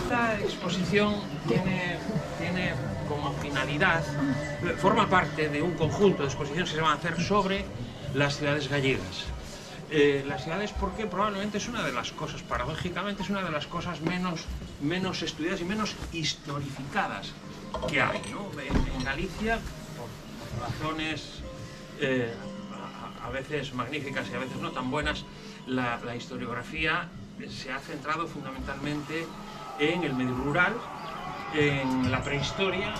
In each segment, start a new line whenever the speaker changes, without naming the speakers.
Esta exposición tiene como finalidad, forma parte de un conjunto de exposiciones que se van a hacer sobre las ciudades gallegas. Las ciudades, porque probablemente es una de las cosas, paradójicamente, es una de las cosas menos estudiadas y menos historificadas que hay, ¿no? En Galicia, por razones a veces magníficas y a veces no tan buenas, la historiografía se ha centrado fundamentalmente en el medio rural, en la prehistoria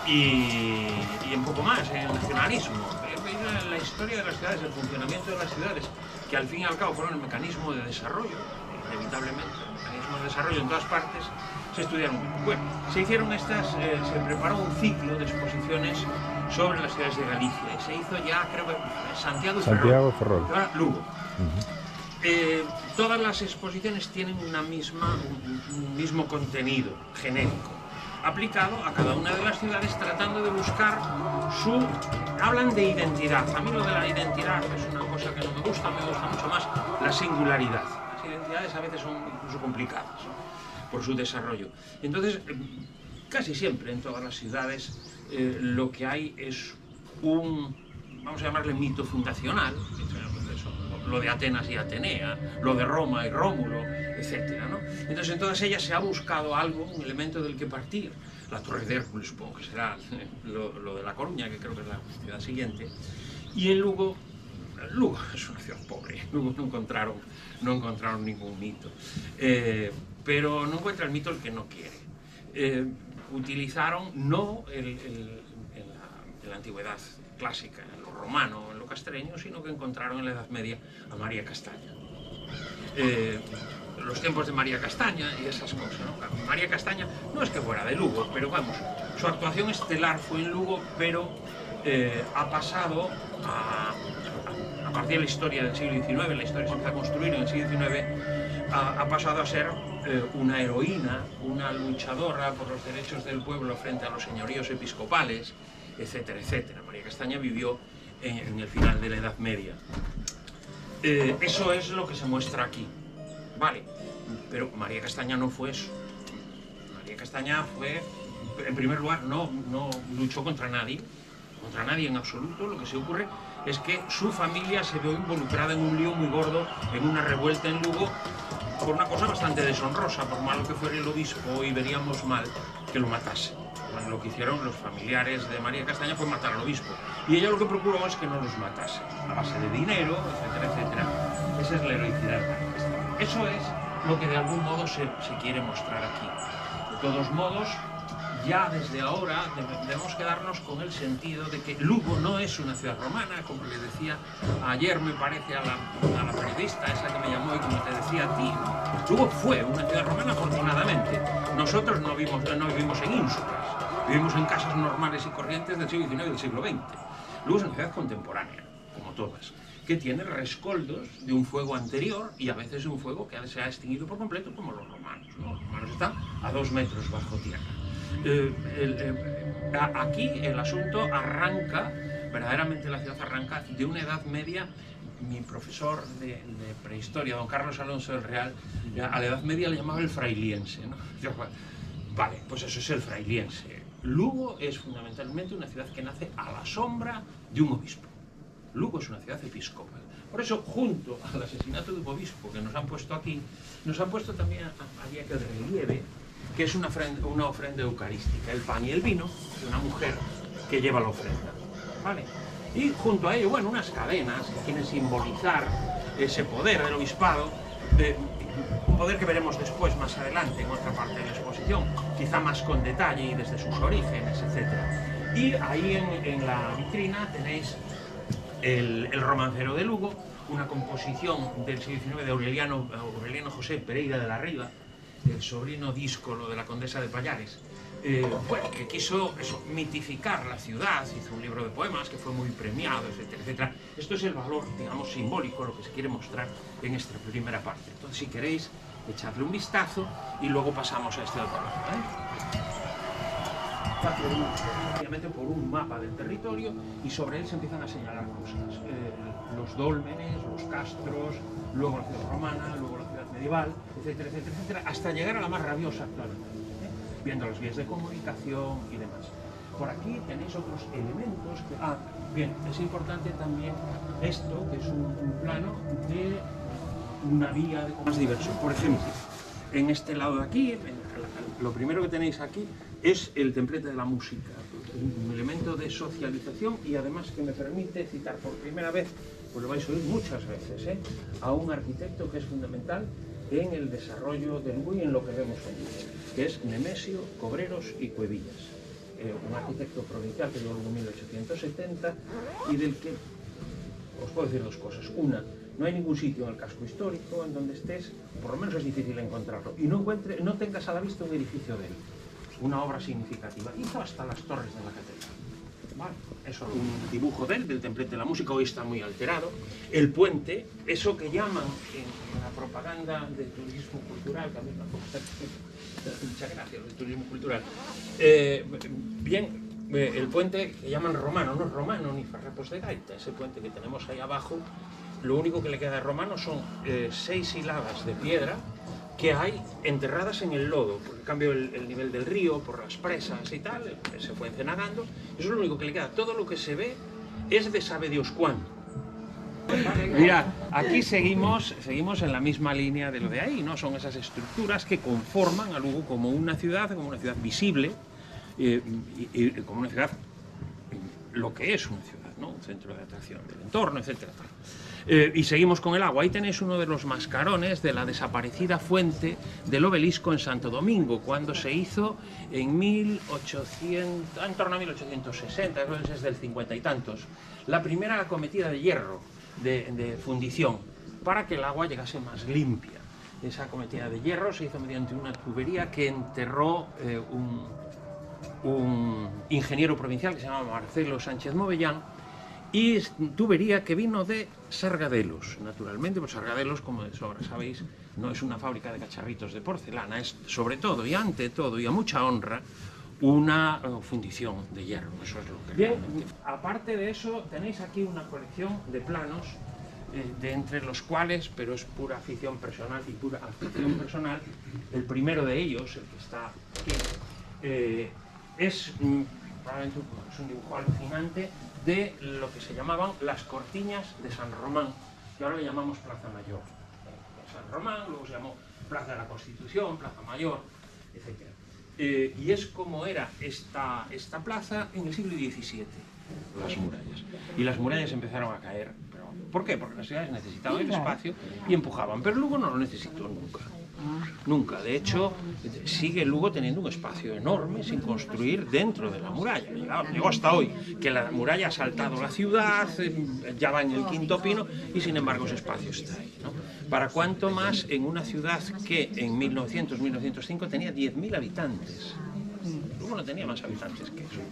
y un poco más, en el nacionalismo. La historia de las ciudades, el funcionamiento de las ciudades, que al fin y al cabo fueron el mecanismo de desarrollo, inevitablemente, el mecanismo de desarrollo en todas partes, se estudiaron. Bueno, se hicieron se preparó un ciclo de exposiciones sobre las ciudades de Galicia, y se hizo ya, creo que, Santiago y Ferrol. Ahora, Lugo. Todas las exposiciones tienen un mismo contenido genérico, aplicado a cada una de las ciudades, tratando de buscar hablan de identidad. A mí lo de la identidad es una cosa que no me gusta mucho más la singularidad. Las identidades a veces son incluso complicadas, ¿no?, por su desarrollo. Entonces, casi siempre en todas las ciudades lo que hay es vamos a llamarle mito fundacional, lo de Atenas y Atenea, lo de Roma y Rómulo, etcétera, ¿no? Entonces en todas ellas se ha buscado algo, un elemento del que partir. La Torre de Hércules, supongo que será lo de La Coruña, que creo que es la ciudad siguiente. Y en Lugo es una ciudad pobre, Lugo no encontraron ningún mito. Pero no encuentra el mito el que no quiere. Utilizaron no en la antigüedad clásica, en lo romano, en lo castreño, sino que encontraron en la Edad Media a María Castaña. Los tiempos de María Castaña y esas cosas, ¿no? María Castaña no es que fuera de Lugo, pero vamos, su actuación estelar fue en Lugo, pero ha pasado a partir de la historia del siglo XIX, la historia se empezó a construir en el siglo XIX, ha pasado a ser una heroína, una luchadora por los derechos del pueblo frente a los señoríos episcopales, etcétera, etcétera. María Castaña vivió en el final de la Edad Media. Eso es lo que se muestra aquí, vale, pero María Castaña no fue eso. María Castaña fue, en primer lugar, no luchó contra nadie en absoluto. Lo que se ocurre es que su familia se vio involucrada en un lío muy gordo, en una revuelta en Lugo, por una cosa bastante deshonrosa, por malo que fuera el obispo, y veríamos mal que lo matase. Bueno, lo que hicieron los familiares de María Castaña fue matar al obispo, y ella lo que procuró es que no los matase, a base de dinero, etcétera, etcétera. Esa es la heroicidad de María Castaña. Eso es lo que de algún modo se quiere mostrar aquí. De todos modos, ya desde ahora debemos quedarnos con el sentido de que Lugo no es una ciudad romana, como le decía ayer, me parece, a la periodista esa que me llamó, y como te decía a ti. Lugo fue una ciudad romana, afortunadamente. Nosotros no vivimos en ínsulas, vivimos en casas normales y corrientes del siglo XIX y del siglo XX. Lugo es una ciudad contemporánea, como todas, que tiene rescoldos de un fuego anterior y a veces de un fuego que se ha extinguido por completo, como los romanos, ¿no? Los romanos están a 2 metros bajo tierra. Aquí el asunto arranca, verdaderamente la ciudad arranca de una Edad Media. Mi profesor de prehistoria, don Carlos Alonso del Real, a la Edad Media le llamaba el frailiense, ¿no? Vale, pues eso es el frailiense. Lugo es fundamentalmente una ciudad que nace a la sombra de un obispo. Lugo es una ciudad episcopal. Por eso, junto al asesinato de un obispo que nos han puesto aquí, nos han puesto también, había que de relieve, que es una ofrenda eucarística, el pan y el vino de una mujer que lleva la ofrenda, ¿vale? Y junto a ello, bueno, unas cadenas que quieren simbolizar ese poder del obispado, un poder que veremos después, más adelante, en otra parte de la exposición, quizá más con detalle y desde sus orígenes, etc. Y ahí en la vitrina tenéis el romancero de Lugo, una composición del siglo XIX de Aureliano José Pereira de la Riva, el sobrino díscolo de la condesa de Pallares, bueno, que quiso mitificar la ciudad, hizo un libro de poemas que fue muy premiado, etcétera, etcétera. Esto es el valor, digamos, simbólico, lo que se quiere mostrar en esta primera parte. Entonces, si queréis, echadle un vistazo y luego pasamos a este otro lado. Obviamente por un mapa del territorio y sobre él se empiezan a señalar cosas. Los dólmenes, los castros, luego la ciudad romana, luego la ciudad medieval, etcétera, etcétera, etcétera, hasta llegar a la más rabiosa actualmente, viendo las vías de comunicación y demás. Por aquí tenéis otros elementos que... bien, es importante también esto, que es un plano de una vía de más diverso. Por ejemplo, en este lado de aquí, lo primero que tenéis aquí es el templete de la música, un elemento de socialización y además que me permite citar por primera vez, pues lo vais a oír muchas veces, a un arquitecto que es fundamental en el desarrollo del Lugo y en lo que vemos hoy, que es Nemesio Cobreros y Cuevillas, un arquitecto provincial que llegó en 1870 y del que os puedo decir dos cosas. Una, no hay ningún sitio en el casco histórico en donde estés, por lo menos es difícil encontrarlo, y no tengas a la vista un edificio de él, una obra significativa. Hizo hasta las torres de la catedral. Vale, eso, un dibujo de él, del templete de la música, hoy está muy alterado. El puente, eso que llaman en la propaganda de turismo cultural, que a mí me hace mucha gracia, el turismo cultural. El puente que llaman romano, no es romano ni farrapos de gaita, ese puente que tenemos ahí abajo, lo único que le queda de romano son 6 hiladas de piedra que hay enterradas en el lodo, por el cambio el nivel del río, por las presas y tal, se fue encenagando. Eso es lo único que le queda. Todo lo que se ve es de sabe Dios cuándo. Mirad, aquí seguimos en la misma línea de lo de ahí, ¿no? Son esas estructuras que conforman a Lugo como una ciudad visible, y como una ciudad, lo que es una ciudad, ¿no? Un centro de atracción del entorno, etcétera. Y seguimos con el agua. Ahí tenéis uno de los mascarones de la desaparecida fuente del obelisco en Santo Domingo, cuando se hizo en torno a 1860, es del 50 y tantos, la primera acometida de hierro, de fundición, para que el agua llegase más limpia. Esa acometida de hierro se hizo mediante una tubería que enterró un ingeniero provincial que se llamaba Marcelo Sánchez Movellán, y tubería que vino de Sargadelos, naturalmente, pues Sargadelos, como de sobra sabéis, no es una fábrica de cacharritos de porcelana, es sobre todo y ante todo y a mucha honra una fundición de hierro, eso es lo que... Bien, aparte de eso tenéis aquí una colección de planos, de entre los cuales, pero es pura afición personal el primero de ellos, el que está aquí, es probablemente un dibujo alucinante de lo que se llamaban las cortiñas de San Román, que ahora le llamamos Plaza Mayor. San Román, luego se llamó Plaza de la Constitución, Plaza Mayor, etc. Y es como era esta plaza en el siglo XVII, las murallas. Y las murallas empezaron a caer. ¿Por qué? Porque las ciudades necesitaban el espacio y empujaban, pero Lugo no lo necesitó nunca. Nunca. De hecho, sigue Lugo teniendo un espacio enorme sin construir dentro de la muralla. Llegó hasta hoy, que la muralla ha saltado la ciudad, ya va en el quinto pino, y sin embargo ese espacio está ahí, ¿no? Para cuanto más en una ciudad que en 1905 tenía 10.000 habitantes. Lugo no tenía más habitantes que eso.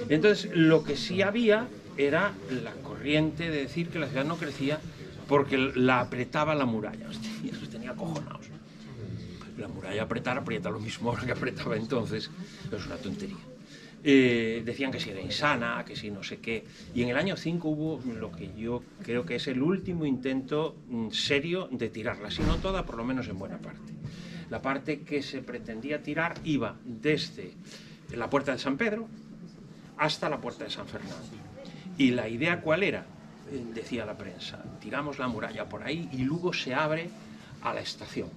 Entonces, lo que sí había era la corriente de decir que la ciudad no crecía porque la apretaba la muralla. Hostia, los tenía acojonados. La muralla aprieta lo mismo ahora que apretaba entonces, pero es una tontería. Decían que si era insana, que si no sé qué. Y en el año 5 hubo lo que yo creo que es el último intento serio de tirarla, si no toda, por lo menos en buena parte. La parte que se pretendía tirar iba desde la Puerta de San Pedro hasta la Puerta de San Fernando. Y la idea, ¿cuál era? Decía la prensa, tiramos la muralla por ahí y Lugo se abre a la estación.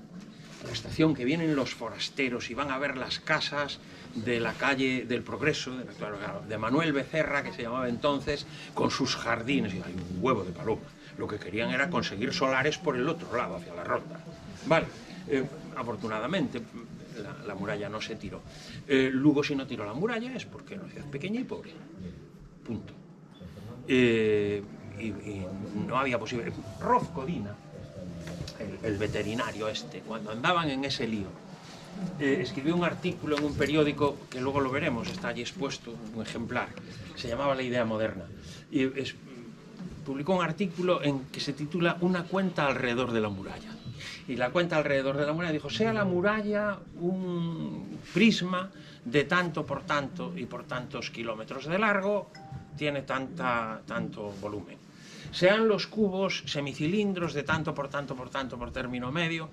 A la estación que vienen los forasteros y van a ver las casas de la calle del Progreso, de Manuel Becerra, que se llamaba entonces, con sus jardines. Y hay un huevo de paloma. Lo que querían era conseguir solares por el otro lado, hacia la ronda. Vale, afortunadamente la muralla no se tiró. Lugo, si no tiró la muralla, es porque era una ciudad pequeña y pobre. Punto. Y no había posible. Rolf Codina, el veterinario cuando andaban en ese lío, escribió un artículo en un periódico que luego lo veremos, está allí expuesto, un ejemplar, se llamaba La Idea Moderna. Y publicó un artículo en que se titula Una cuenta alrededor de la muralla. Y la cuenta alrededor de la muralla dijo, sea la muralla un prisma de tanto por tanto y por tantos kilómetros de largo, tiene tanto volumen. Sean los cubos semicilindros de tanto por tanto por término medio,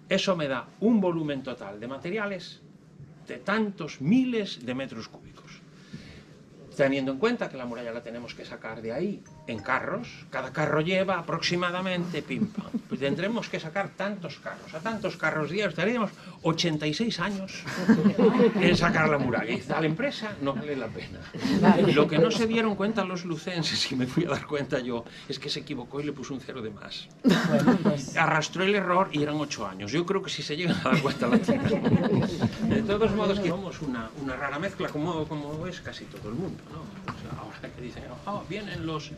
eso me da un volumen total de materiales de tantos miles de metros cúbicos. Teniendo en cuenta que la muralla la tenemos que sacar de ahí en carros, cada carro lleva aproximadamente pim pam. Pues tendremos que sacar tantos carros, a tantos carros diarios, estaríamos 86 años en sacar la muralla. Y a la empresa no vale la pena. Lo que no se dieron cuenta los lucenses, y me fui a dar cuenta yo, es que se equivocó y le puso un 0 de más. Arrastró el error y eran 8 años. Yo creo que si se llegan a dar cuenta la tienen. De todos modos, que somos una rara mezcla, como es casi todo el mundo, ¿no? O sea, ahora que dicen, oh, vienen los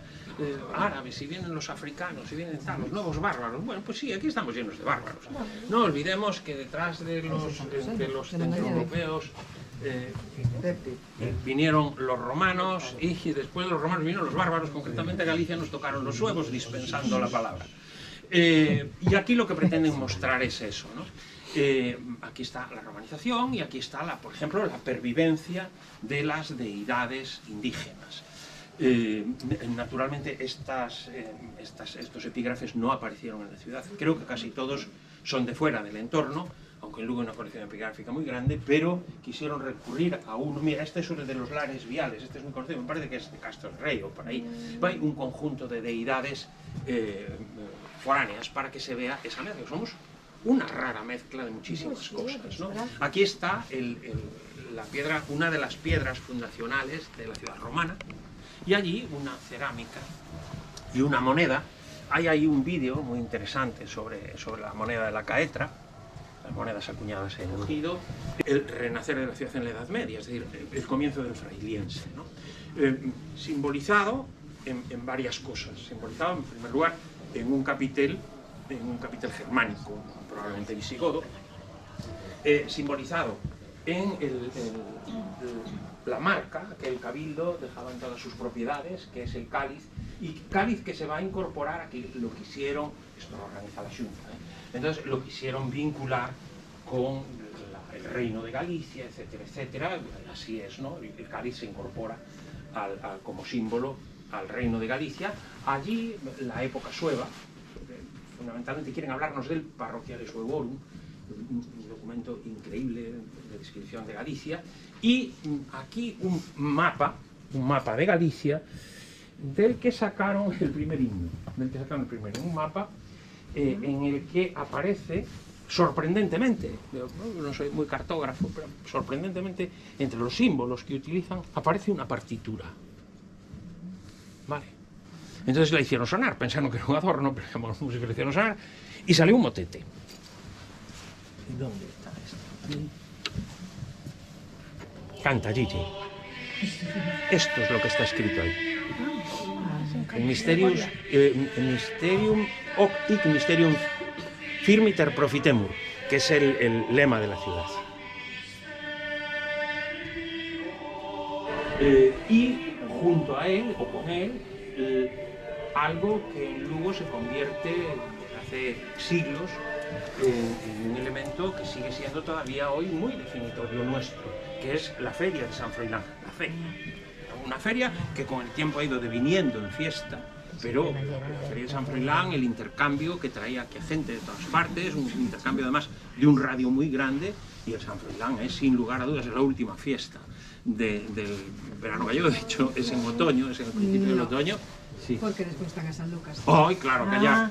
árabes y vienen los africanos y vienen los nuevos bárbaros. Bueno, pues sí, aquí estamos llenos de bárbaros. No olvidemos que detrás de los centroeuropeos vinieron los romanos y después de los romanos vinieron los bárbaros. Concretamente a Galicia nos tocaron los suevos, dispensando la palabra. Y aquí lo que pretenden mostrar es eso, ¿no? Aquí está la romanización y aquí está, por ejemplo, la pervivencia de las deidades indígenas. Naturalmente estos epígrafes no aparecieron en la ciudad. Creo que casi todos son de fuera del entorno, aunque en Lugo hay una colección epigráfica muy grande, pero quisieron recurrir a uno. Mira, este es uno de los lares viales, este es muy conocido, me parece que es de Castro del Rey o por ahí. Hay un conjunto de deidades foráneas para que se vea esa mezcla. Somos una rara mezcla de muchísimas cosas, ¿no? Aquí está la piedra, una de las piedras fundacionales de la ciudad romana, y allí una cerámica y una moneda. Hay ahí un vídeo muy interesante sobre la moneda de la Caetra, las monedas acuñadas en Ejido, el renacer de la ciudad en la Edad Media, es decir, el comienzo del frailiense, ¿no? Simbolizado en varias cosas. Simbolizado, en primer lugar, en un capitel germánico, probablemente visigodo, simbolizado en la marca que el cabildo dejaba en todas sus propiedades, que es el cáliz, y cáliz que se va a incorporar aquí. Lo quisieron, esto lo organiza la Xunta, entonces lo quisieron vincular con el reino de Galicia, etcétera, etcétera. Así es, ¿no? El cáliz se incorpora como símbolo al reino de Galicia. Allí, la época sueva, fundamentalmente quieren hablarnos del Parroquiale Suevorum, un documento increíble de descripción de Galicia, y aquí un mapa de Galicia, del que sacaron el primer himno, un mapa en el que aparece, sorprendentemente, no soy muy cartógrafo, pero sorprendentemente, entre los símbolos que utilizan, aparece una partitura. Vale. Entonces la hicieron sonar, pensaron que era un adorno, pero llamamos música, la hicieron sonar, y salió un motete. ¿Y dónde está esto? Canta, Gigi. Esto es lo que está escrito ahí. El Mysterium hoc hic mysterium firmiter profitemur, que es el lema de la ciudad. Y junto a él, o con él, algo que en Lugo se convierte desde hace siglos en un elemento que sigue siendo todavía hoy muy definitorio nuestro, que es la feria de San Froilán. La feria. Una feria que con el tiempo ha ido deviniendo en fiesta, pero la feria de San Froilán, el intercambio que traía aquí a gente de todas partes, un intercambio además de un radio muy grande, y el San Froilán es sin lugar a dudas la última fiesta del verano gallego. De hecho es en otoño, es en el principio del otoño. Sí.
Porque después están a San Lucas.
¡Ay, claro, que ya!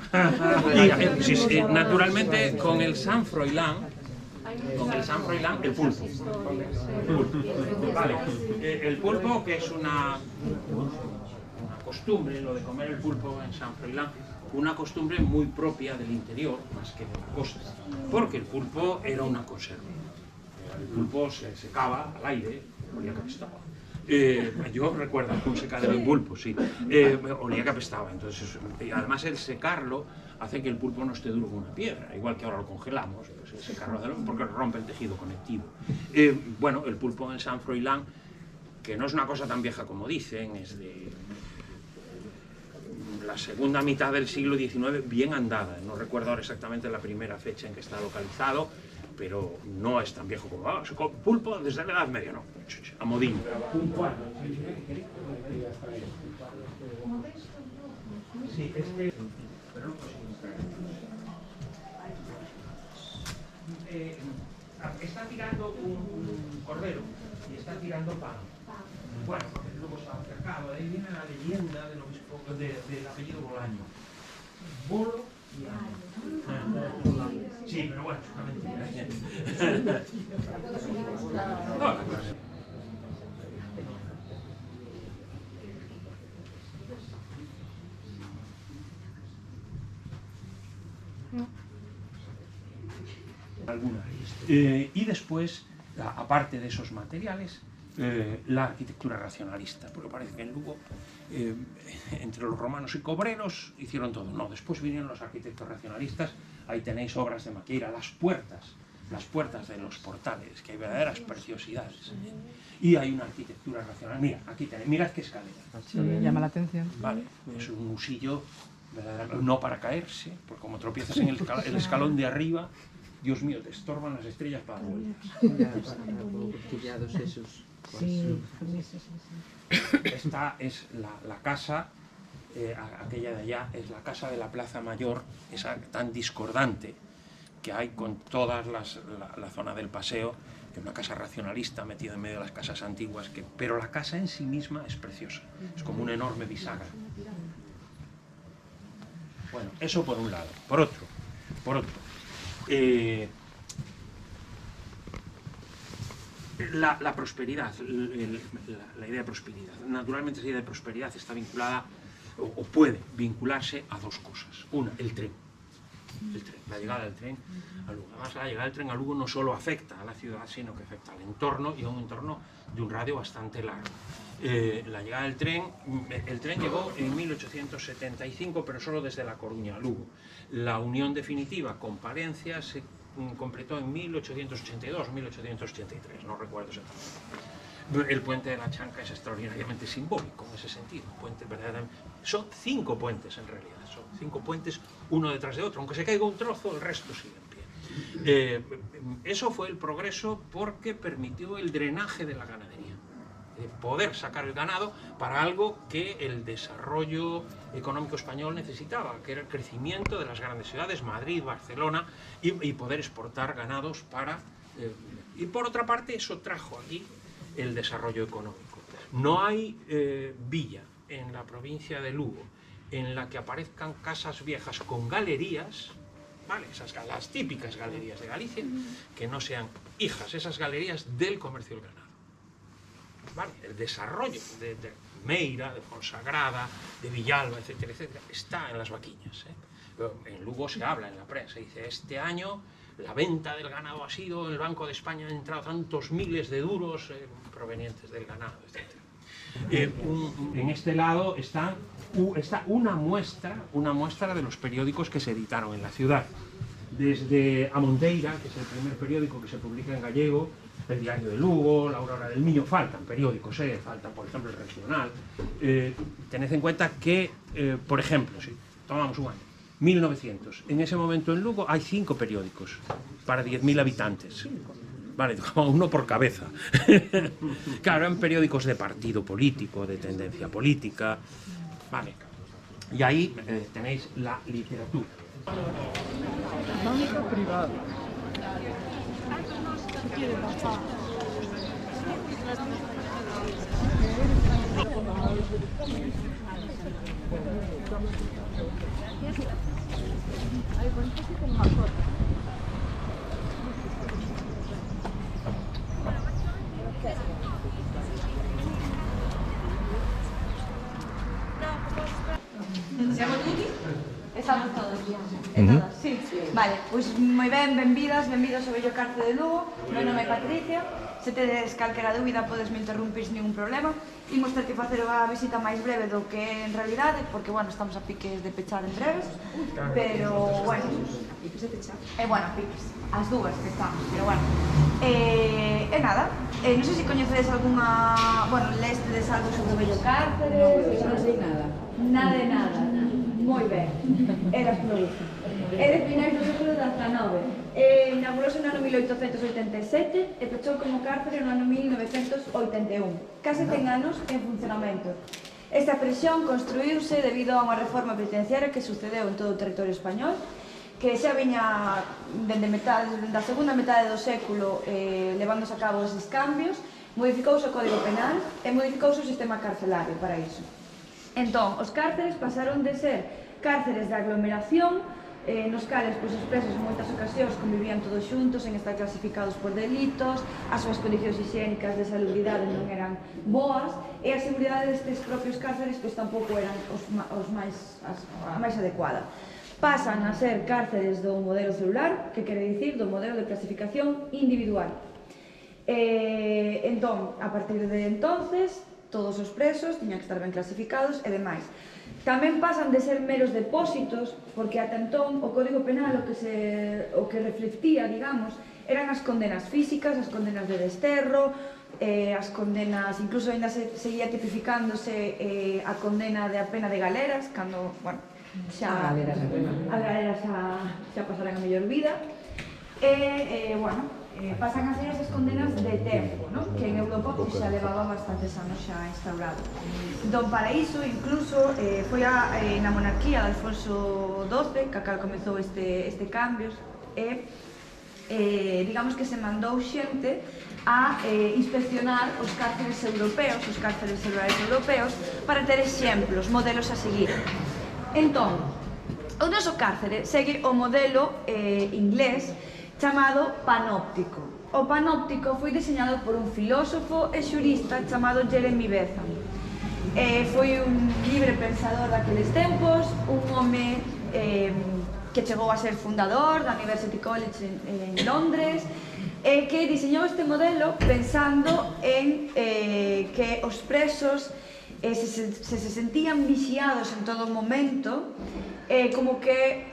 Y, naturalmente, con el San Froilán, el pulpo. Vale. El pulpo, que es una costumbre, lo de comer el pulpo en San Froilán, una costumbre muy propia del interior, más que de la costa, porque el pulpo era una conserva. El pulpo se secaba al aire, olía que apestaba. Yo recuerdo un secadero de pulpo, sí, olía que apestaba. Entonces, además el secarlo hace que el pulpo no esté duro como una piedra, igual que ahora lo congelamos, pues el secarlo porque rompe el tejido conectivo. Bueno, el pulpo en San Froilán, que no es una cosa tan vieja como dicen, es de la segunda mitad del siglo XIX bien andada. No recuerdo ahora exactamente la primera fecha en que está localizado, pero no es tan viejo como pulpo desde la Edad Media, no, a modín. Sí, está tirando un cordero y está tirando pan. Bueno, porque luego estaba cercado, ahí viene la leyenda del obispo, del apellido Bolaño. Bolo y Año. Sí, pero bueno, es una mentira. No, alguna. Y después, aparte de esos materiales, la arquitectura racionalista, porque parece que en Lugo, entre los romanos y cobreros, hicieron todo. No, después vinieron los arquitectos racionalistas, ahí tenéis obras de Maqueira, las puertas de los portales, que hay verdaderas preciosidades. Y hay una arquitectura racional. Mira, aquí tenéis, mirad qué escalera.
Sí, llama la atención.
Vale, es un usillo, no para caerse, porque como tropiezas en el escalón de arriba, Dios mío, te estorban las estrellas para vueltas.
Sí.
Esta es la casa, aquella de allá, es la casa de la Plaza Mayor, esa tan discordante que hay con toda la zona del paseo, que es una casa racionalista metida en medio de las casas antiguas, pero la casa en sí misma es preciosa, es como una enorme bisagra. Bueno, eso por un lado. Por otro, la prosperidad, la idea de prosperidad. Naturalmente esa idea de prosperidad está vinculada, o puede vincularse a dos cosas. Una, el tren, la llegada del tren a Lugo. Además, la llegada del tren a Lugo no solo afecta a la ciudad, sino que afecta al entorno, y a un entorno de un radio bastante largo. La llegada del tren, el tren llegó en 1875, pero solo desde La Coruña a Lugo. La unión definitiva con Palencia se completó en 1882 o 1883, no recuerdo exactamente. El puente de la Chanca es extraordinariamente simbólico en ese sentido. Son 5 puentes en realidad, son 5 puentes uno detrás de otro. Aunque se caiga un trozo, el resto sigue en pie. Eso fue el progreso porque permitió el drenaje de la ganadería. Poder sacar el ganado para algo que el desarrollo económico español necesitaba, que era el crecimiento de las grandes ciudades, Madrid, Barcelona, y poder exportar ganados para... y por otra parte, eso trajo aquí el desarrollo económico. No hay villa en la provincia de Lugo en la que aparezcan casas viejas con galerías, ¿vale? Las típicas galerías de Galicia, que no sean hijas, esas galerías del comercio del ganado. ¿Vale? El desarrollo de Meira, de Fonsagrada, de Villalba, etcétera, etcétera, está en las vaquiñas. En Lugo se habla en la prensa, dice, este año la venta del ganado ha sido, el Banco de España ha entrado tantos miles de duros provenientes del ganado, etcétera. En este lado está una muestra de los periódicos que se editaron en la ciudad. Desde A Monteira, que es el primer periódico que se publica en gallego, el Diario de Lugo, La Aurora del Miño, faltan periódicos, falta por ejemplo el Regional. Tened en cuenta que, por ejemplo, si tomamos un año, 1900, en ese momento en Lugo hay 5 periódicos para 10.000 habitantes. Vale, uno por cabeza. Claro, eran periódicos de partido político, de tendencia política. Vale. Y ahí tenéis la literatura.
Banco privado.
Siamo tutti? Estamos todos. Todas, sí. Vale, pois moi ben, benvidas ao Bello Cárcere de Lugo. Meu nome é Patricia. Se tedes calquera dúbida podesme interrumpir sin ningún problema. Imos ter que facer a visita máis breve do que en realidade, porque, bueno, estamos a piques de pechar en breves, pero, bueno, piques de pechar. Bueno, piques, as dúas que estamos, pero, bueno. E nada, non sei se coñecedes algunha, bueno, lestedes algo sobre o Bello Cárcere.
Non sei nada.
Nada de nada. moi ben, era florido. É de finais do século XIX. Inaugurouse no ano 1887 e pechou como cárcere no ano 1981. Case 100 anos en funcionamento. Esta prisión construíuse debido a unha reforma penitenciaria que sucedeu en todo o territorio español, que xa viña dende a segunda metade do século levándose a cabo esses cambios, modificouse o Código Penal e modificouse o sistema carcelario para iso. Entón, os cárceres pasaron de ser cárceres de aglomeración, nos cales os presos en moitas ocasións convivían todos xuntos en estar clasificados por delitos, as súas condicións higiénicas de salubridade non eran boas e a seguridade destes propios cárceres tampouco eran a máis adecuada. Pasan a ser cárceres do modelo celular, que quere dicir do modelo de clasificación individual. Entón, a partir de entonces, todos os presos tiñan que estar ben clasificados e demais. Tamén pasan de ser meros depósitos, porque ata entón o Código Penal o que reflectía, digamos, eran as condenas físicas, as condenas de desterro, as condenas, incluso ainda seguía tipificándose a condena de a pena de galeras, cando, bueno, xa as galeras xa pasaran a mellor vida. Bueno, pasan a ser esas condenas de tempo, que en Europa xa levaba bastantes anos xa instaurado. Entón, para iso, incluso, foi na monarquía de Alfonso XII, que acá comezou este cambio, digamos que se mandou xente a inspeccionar os cárceres europeos, os cárceres celulares europeos, para ter exemplos, modelos a seguir. Entón, o noso cárcere segue o modelo inglés chamado panóptico. O panóptico foi diseñado por un filósofo e xurista chamado Jeremy Bentham. Foi un libre pensador daqueles tempos, un home que chegou a ser fundador da University College en Londres, que diseñou este modelo pensando en que os presos se sentían vixiados en todo momento, como que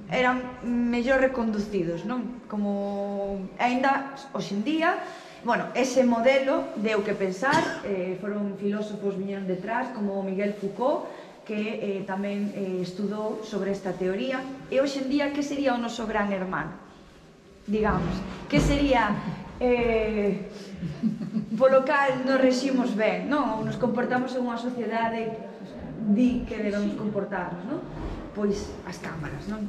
eran mellor reconducidos, non? Como aínda hoxe en día, bueno, ese modelo deu que pensar, foron filósofos viñeron detrás, como Miguel Foucault, que tamén estudou sobre esta teoría, e hoxe en día, que sería o noso gran hermano? Digamos, que sería polo cal nos reximos ben, non? Ou nos comportamos en unha sociedade di que debemos comportarnos, non? Pois as cámaras, non?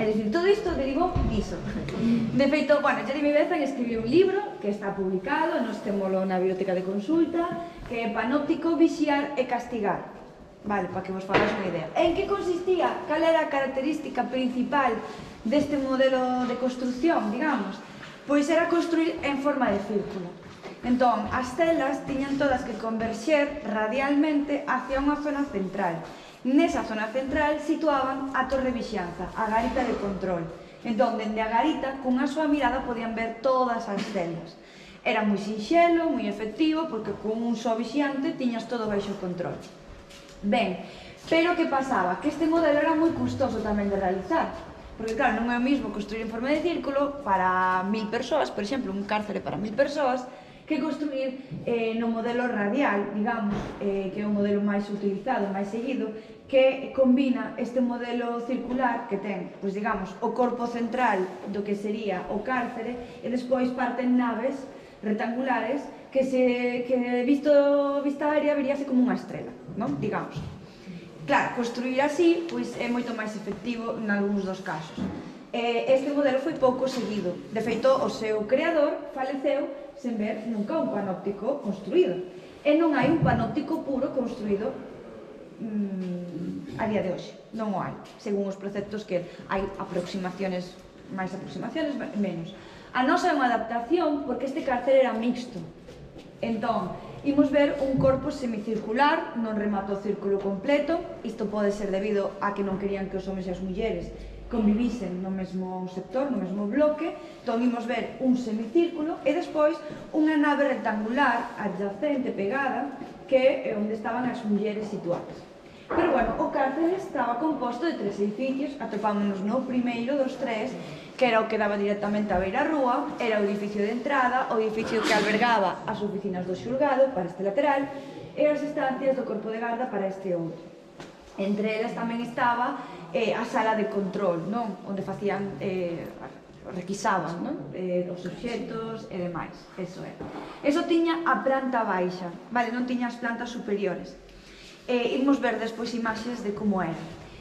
É dicir, todo isto derivou diso. De feito, bueno, Jeremy Bentham escribiu un libro que está publicado, nos témolo na biblioteca de consulta, que é Panóptico, Vixiar e Castigar. Vale, para que vos fagáis unha idea. En que consistía? Cal era a característica principal deste modelo de construcción, digamos? Pois era construir en forma de círculo. Entón, as celas tiñan todas que converxer radialmente hacia unha zona central. Nesa zona central situaban a torre de vixianza, a garita de control. Entón, dende a garita, cunha súa mirada podían ver todas as celas. Era moi sinxelo, moi efectivo, porque con un só vixiante tiñas todo baixo control. Ben, pero que pasaba? Que este modelo era moi custoso tamén de realizar. Porque, claro, non é o mismo construir en forma de círculo para 1000 persoas, por exemplo, un cárcere para 1000 persoas, que construir no modelo radial, digamos, que é o modelo máis utilizado, máis seguido, que combina este modelo circular que ten, pois digamos, o corpo central do que sería o cárcere e despois parten naves rectangulares que vista aérea veríase como unha estrela, non? Digamos. Claro, construir así pois é moito máis efectivo en algúns dos casos. Este modelo foi pouco seguido. De feito, o seu creador faleceu sen ver nunca un panóptico construído. E non hai un panóptico puro construído a día de hoxe. Non o hai. Según os preceptos que hai aproximaciones, máis aproximaciones, menos. A nosa é unha adaptación porque este cárcere era mixto. Entón, imos ver un corpo semicircular, non remata o círculo completo. Isto pode ser debido a que non querían que os homens e as mulleres convivisen no mesmo sector, no mesmo bloque. Entón, imos ver un semicírculo e despois unha nave rectangular adyacente, pegada, que é onde estaban as mulleres situadas. Pero, bueno, o cárcere estaba composto de 3 edificios, atopámonos no primeiro dos 3, que era o que daba directamente á beira-rúa, era o edificio de entrada, o edificio que albergaba as oficinas do xulgado para este lateral, e as estancias do corpo de garda para este outro. Entre elas tamén estaba a sala de control, non? Onde facían, requisaban, non? Os obxetos e demais, eso era. Eso tiña a planta baixa, vale? Non tiña as plantas superiores. Imos ver despois imaxes de como era.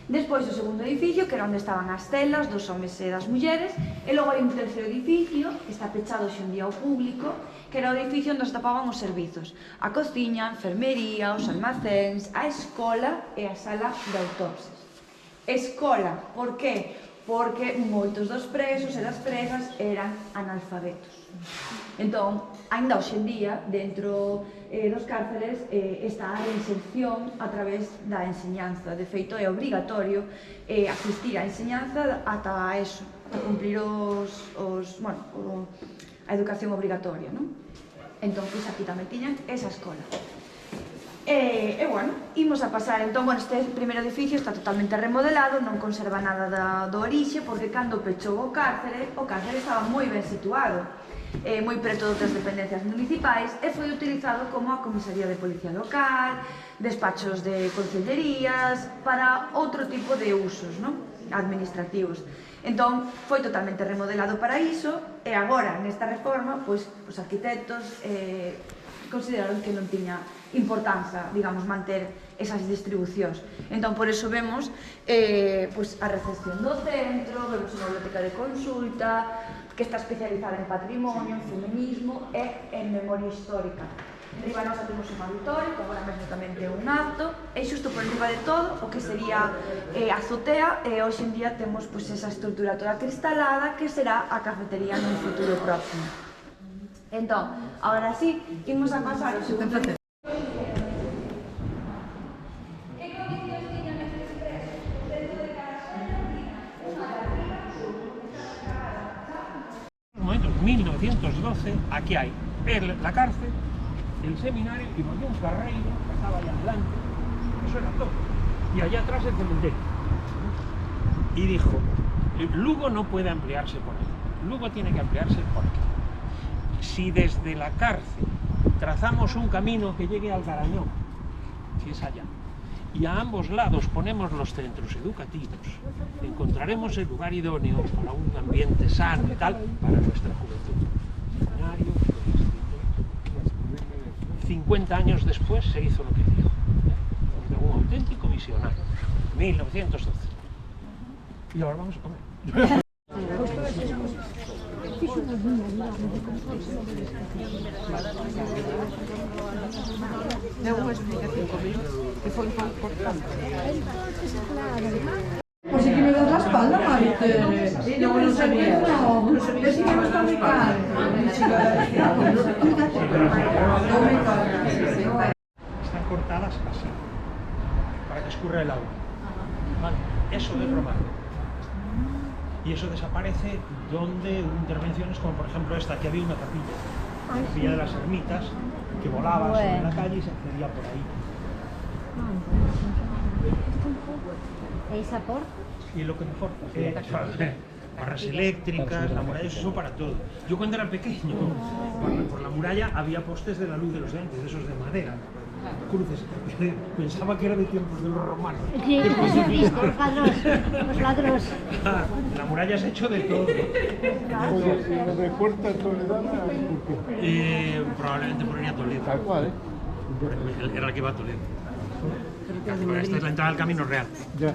Despois o segundo edificio, que era onde estaban as celas dos homes e das mulleres, e logo hai un terceiro edificio, que está pechado xe un día ao público, que era o edificio onde se tapaban os servizos: a cociña, a enfermería, os almacéns, a escola e a sala de autopsias. Escola, por qué? Porque moitos dos presos e das presas eran analfabetos. Entón, ainda hoxe en día, dentro dos cárceles, está a inserción a través da enseñanza. De feito, é obrigatorio asistir á enseñanza ata eso, ata cumplir a educación obrigatoria, non? Entón, pois aquí tamén tiñan esa escola. E, bueno, imos a pasar, entón, bueno, este primeiro edificio está totalmente remodelado, non conserva nada do orixe, porque cando pechou o cárcere estaba moi ben situado, moi preto de outras dependencias municipais, e foi utilizado como a comisaría de policía local, despachos de concellerías, para outro tipo de usos, non? Administrativos. Entón, foi totalmente remodelado para iso, e agora, nesta reforma, pois, os arquitectos consideraron que non tiña importancia, digamos, manter esas distribucións. Entón, por eso vemos a recepción do centro, vemos unha biblioteca de consulta, que está especializada en patrimonio, en feminismo e en memoria histórica. Riba nosa temos un auditorio, que agora mesmo tamén ten un acto, e xusto por riba de todo, o que sería a azotea, e hoxe en día temos esa estrutura toda cristalada, que será a cafetería nun futuro próximo. Entón, agora sí, imos a pasar o segundo.
En 1912, aquí hay la cárcel, el seminario y por un carreiro que estaba allá adelante, eso era todo, y allá atrás el cementerio. Y dijo, Lugo no puede ampliarse por ahí, Lugo tiene que ampliarse por aquí. Si desde la cárcel trazamos un camino que llegue al Garañón, que es allá, y a ambos lados ponemos los centros educativos, encontraremos el lugar idóneo para un ambiente sano y tal, para nuestra juventud. 50 años después se hizo lo que dijo, un auténtico visionario, 1912. Y ahora vamos a comer.
Deu unha explicación comigo que foi importante. Pues sí que me das la espalda, Mari. No lo sabía. No sabía si me está muy caro.
Están cortadas así, para que escurra el agua. Vale, eso es romano. Y eso desaparece donde hubo intervenciones como por ejemplo esta, que había una capilla, la capilla de las ermitas, que volaba sobre la calle y se accedía por ahí.
¿Esa por?
Y lo que mejor, barras eléctricas, la muralla, eso para todo. Yo cuando era pequeño, por la muralla había postes de la luz de los dientes, de esos de madera, cruces, pensaba que era de tiempos de los romanos.
Sí, eso he visto, los ladros.
La muralla se ha hecho de todo.
Oye, ¿de Puerta Toledana?
Probablemente por línea Toledo.
Tal cual, ¿eh?
Era la que iba a Toledo. Esta es la entrada al Camino Real.
Ya.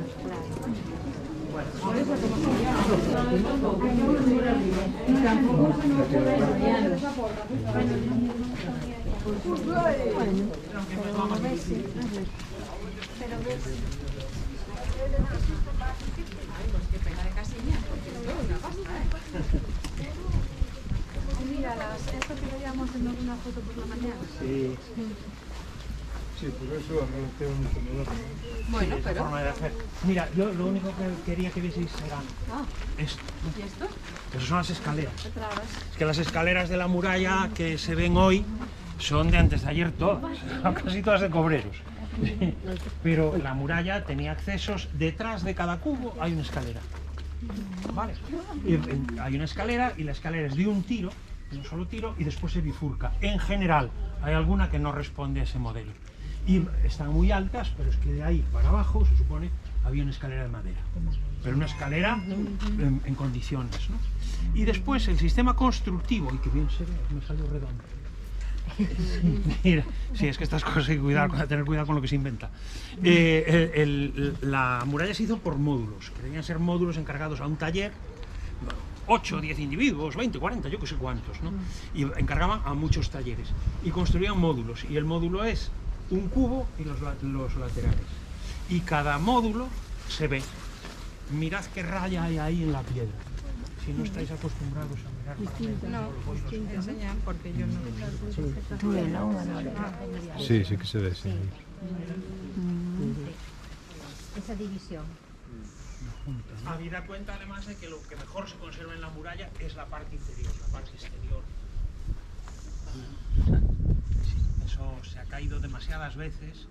Mira, esto que veíamos en una foto por la mañana.
Sí. Sí, por eso no tengo mucho miedo.
Bueno,
Sí,
pero...
forma de hacer. Mira, yo lo único que quería que vieseis era esto.
¿Y esto?
Eso son las escaleras.
Otra vez.
Es que las escaleras de la muralla que se ven hoy son de antes de ayer todas, casi todas de cobreros. Pero la muralla tenía accesos, detrás de cada cubo hay una escalera. ¿Vale? Hay una escalera y la escalera es de un tiro, de un solo tiro, y después se bifurca. En general, hay alguna que no responde a ese modelo.
Y están muy altas, pero es que de ahí para abajo, se supone, había una escalera de madera. Pero una escalera en condiciones, ¿no? Y después el sistema constructivo, y que bien se ve, me salió redondo. Mira, sí, es que estas cosas hay que tener cuidado con lo que se inventa. La muralla se hizo por módulos, que debían ser módulos encargados a un taller, 8 o 10 individuos, 20, 40, yo que sé cuántos, ¿no? Y encargaban a muchos talleres y construían módulos, y el módulo es un cubo y los laterales, y cada módulo se ve. Mirad qué raya hay ahí en la piedra. Si no estáis acostumbrados a mirar para adentro,
No, te enseñan porque yo no.
Sí, sí que se ve, sí.
Esa división.
Habida cuenta además de que lo que mejor se conserva en la muralla es la parte interior, la parte exterior. Sí, eso se ha caído demasiadas veces.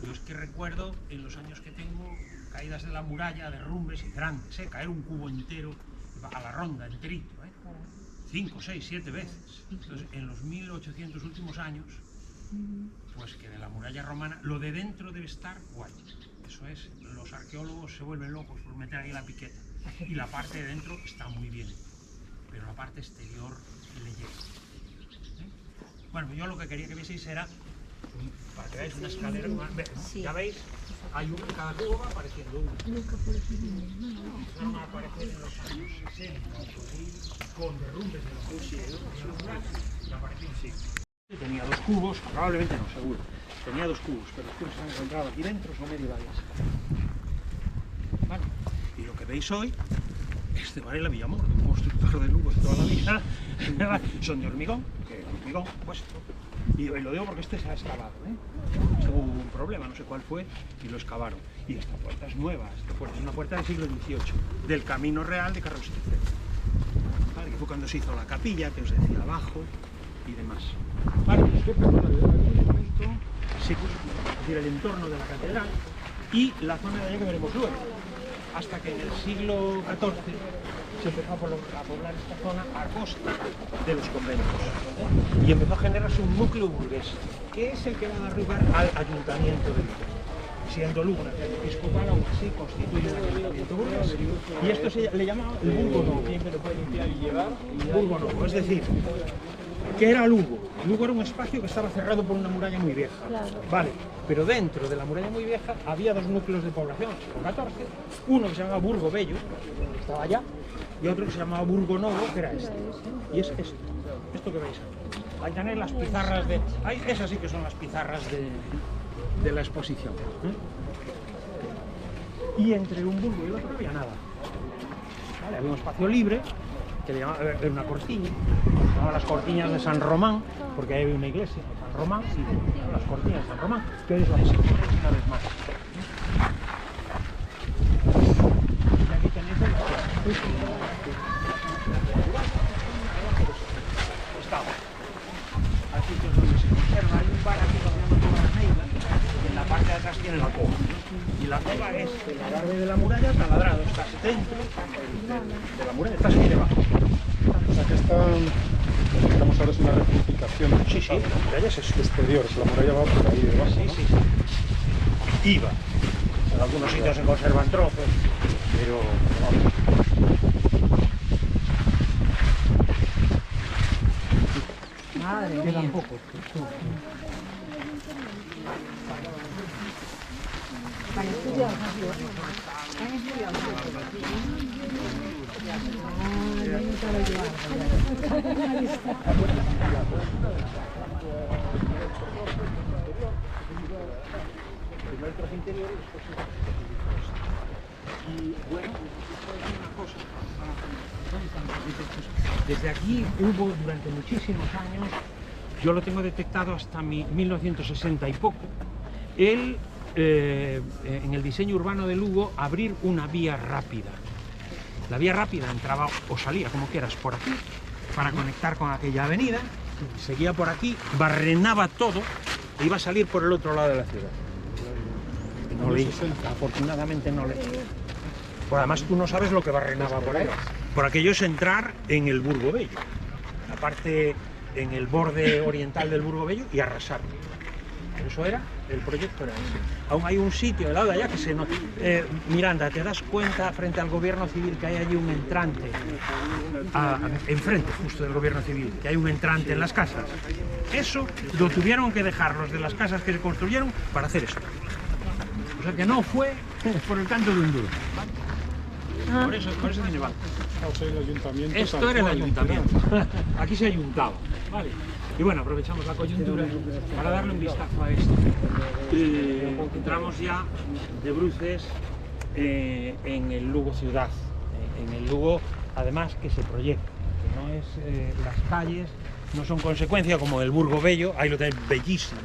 Yo es que recuerdo en los años que tengo caídas de la muralla, derrumbes y grandes, caer un cubo entero a la ronda, enterito, 5, 6, 7 veces. Entonces, en los 1800 últimos años, pues que de la muralla romana, lo de dentro debe estar guay. Eso es, los arqueólogos se vuelven locos por meter ahí la piqueta. Y la parte de dentro está muy bien, pero la parte exterior le llega. Bueno, yo lo que quería que vieseis era, para que veáis una escalera, ya veis, hay uno en cada cubo, va apareciendo uno. Empezaron a aparecer en los años 60, con derrumbes de los y apareció así. Tenía 2 cubos, probablemente no, seguro. Tenía 2 cubos, pero los cubos se han encontrado aquí dentro, son medievales. ¿Vale? Y lo que veis hoy, este Varela Villamor, un constructor de Lugo de toda la vida, son de hormigón, que hormigón puesto. Y lo digo porque este se ha excavado, hubo un problema, no sé cuál fue, y lo excavaron. Y esta puerta es nueva, esta puerta es una puerta del siglo XVIII, del Camino Real de Carlos III. ¿Vale? Que fue cuando se hizo la capilla, que os decía abajo, y demás. Vale, sí, es decir, el entorno de la catedral y la zona de allá que veremos luego. Hasta que en el siglo XIV se empezó a poblar esta zona a costa de los conventos, y empezó a generarse un núcleo burgués, que es el que va a dar lugar al ayuntamiento de Lugo. Siendo Lugo una ciudad episcopal, aún así constituye un ayuntamiento burgués, y esto se le llamaba el Burgo Novo. Burgo Novo, es decir, ¿qué era Lugo? Lugo era un espacio que estaba cerrado por una muralla muy vieja. Vale, pero dentro de la muralla muy vieja había 2 núcleos de población, siglo XIV, uno que se llamaba Burgo Bello, que estaba allá, y otro que se llamaba Burgo Novo, que era este. Y es esto que veis aquí. Ahí tenéis las pizarras de... esas sí que son las pizarras de la exposición. Y entre un burgo y el otro no había nada. ¿Vale? Había un espacio libre, que le llamaban, era una cortiña, se llamaban las cortiñas de San Román, porque ahí había una iglesia, San Román, sí, las cortiñas de San Román, que hoy es la que se pone una vez más. Y aquí tenéis el estaba. Así que es donde se conserva, hay un bar aquí que se llama Cova de Neiva, y en la parte de atrás tiene la cova. Y la cova es el adarve de la muralla taladrado, está dentro de la muralla, está aquí debajo.
O sea que estamos ahora en una rectificación.
Sí, sí, la muralla es
exterior, la muralla va por ahí debajo,
sí,
¿no?
sí, sí. Iba. En algunos sitios se conservan trozos, pero vamos.
Madre
Quedan
mía.
pocos. Metros interiores, y bueno, una cosa, desde aquí hubo durante muchísimos años, yo lo tengo detectado hasta 1960 y poco, en el diseño urbano de Lugo, abrir una vía rápida. La vía rápida entraba o salía, como quieras, por aquí, para conectar con aquella avenida, seguía por aquí, barrenaba todo e iba a salir por el otro lado de la ciudad. No le hizo, afortunadamente no le hizo. Pues además tú no sabes lo que barrenaba por ahí. Por aquello es entrar en el Burgo Bello, la parte en el borde oriental del Burgo Bello, y arrasar. Eso era el proyecto era ese. Aún hay un sitio al lado de allá que se nota. Miranda, ¿te das cuenta frente al gobierno civil que hay allí un entrante? Enfrente justo del gobierno civil, que hay un entrante en las casas. Eso lo tuvieron que dejar los de las casas que se construyeron para hacer eso. O sea que no fue por el canto de un duro. Por eso tiene banco.
El ayuntamiento.
Esto era el ayuntamiento. Aquí se ayuntaba. Vale. Y bueno, aprovechamos la coyuntura para darle un vistazo a esto. Entramos ya de bruces en el Lugo ciudad, en el Lugo además que se proyecta, que no es las calles no son consecuencia como el Burgo Bello, ahí lo tenéis bellísimo,